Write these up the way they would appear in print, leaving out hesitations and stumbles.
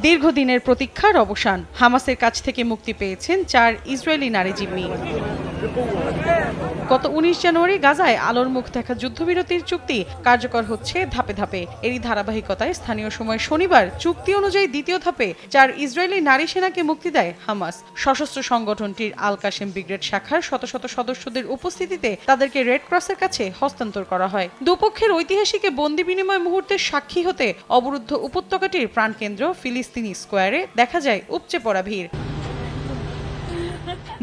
দীর্ঘদিনের প্রতীক্ষার অবসান। হামাসের কাছ থেকে মুক্তি পেয়েছেন 4 ইসরায়েলি নারী জিম্মি। গত 19 জানুয়ারি গাজায় আলোর মুখ দেখা যুদ্ধবিরতির চুক্তি কার্যকর হচ্ছে ধাপে ধাপে। এরই ধারাবাহিকতায় স্থানীয় সময় শনিবার চুক্তি অনুযায়ী দ্বিতীয় ধাপে 4 ইসরায়েলি নারী সেনাকে মুক্তি দেয় হামাস। সশস্ত্র সংগঠনটির আল কাশেম ব্রিগেড শাখার শত শত সদস্যদের উপস্থিতিতে তাদেরকে রেড ক্রসের কাছে হস্তান্তর করা হয়। দুপক্ষের ঐতিহাসিক বন্দি বিনিময় মুহূর্তের সাক্ষী হতে অবরুদ্ধ উপত্যকাটির প্রাণকেন্দ্র ফিলিস্তিনি স্কোয়ারে দেখা যায় উপচে পড়া ভিড়।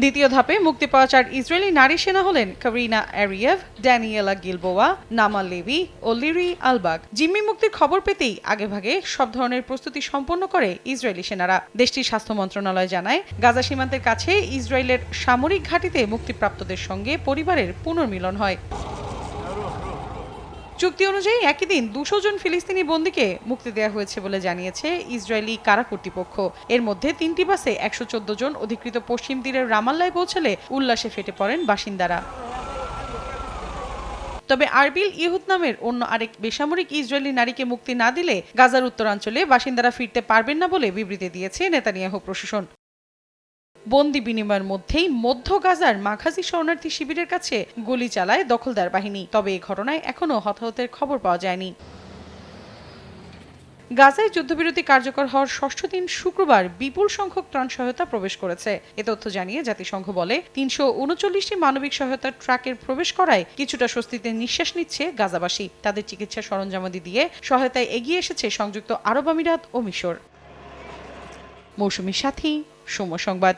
দ্বিতীয় ধাপে মুক্তি পাওয়া 4 ইসরায়েলি নারী সেনা হলেন কারিনা আরিয়েভ, ড্যানিয়েলা গিলবোয়া, নামা লেভি ও লিরি আলবাগ। জিম্মি মুক্তির খবর পেতেই আগেভাগে সব ধরনের প্রস্তুতি সম্পন্ন করে ইসরায়েলি সেনারা। দেশটির স্বাস্থ্য মন্ত্রণালয় জানায়, গাজা সীমান্তের কাছে ইসরায়েলের সামরিক ঘাঁটিতে মুক্তিপ্রাপ্তদের সঙ্গে পরিবারের পুনর্মিলন হয়। চুক্তি অনুযায়ী একই দিন 200 জন ফিলিস্তিনি বন্দীকে মুক্তি দেওয়া হয়েছে বলে জানিয়েছে ইসরায়েলি কারা কর্তৃপক্ষ। এর মধ্যে 3টি বাসে 114 জন অধিকৃত পশ্চিম তীরের রামাল্লায় পৌঁছলে উল্লাসে ফেটে পড়েন বাসিন্দারা। তবে আরবিল ইহুদ নামের অন্য আরেক বেসামরিক ইসরায়েলি নারীকে মুক্তি না দিলে গাজার উত্তরাঞ্চলে বাসিন্দারা ফিরতে পারবেন না বলে বিবৃতি দিয়েছে নেতানিয়াহু প্রশাসন। বন্দি বিনিময়ের মধ্যেই মধ্য গাজার মাঘাজি শরণার্থী শিবিরের কাছে গুলি চালায় দখলদার বাহিনী। তবে এই ঘটনায় এখনও হতাহতের খবর পাওয়া যায়নি। গাজায় যুদ্ধবিরতি কার্যকর হওয়ার ষষ্ঠ দিন শুক্রবার বিপুল সংখ্যক ত্রাণ সহায়তা প্রবেশ করেছে। এ তথ্য জানিয়ে জাতিসংঘ বলে, 339টি মানবিক সহায়তার ট্রাকের প্রবেশ করায় কিছুটা স্বস্তিতে নিঃশ্বাস নিচ্ছে গাজাবাসী। তাদের চিকিৎসা সরঞ্জামাদি দিয়ে সহায়তায় এগিয়ে এসেছে সংযুক্ত আরব আমিরাত ও মিশর। মৌসুমীর সাথী, সময় সংবাদ।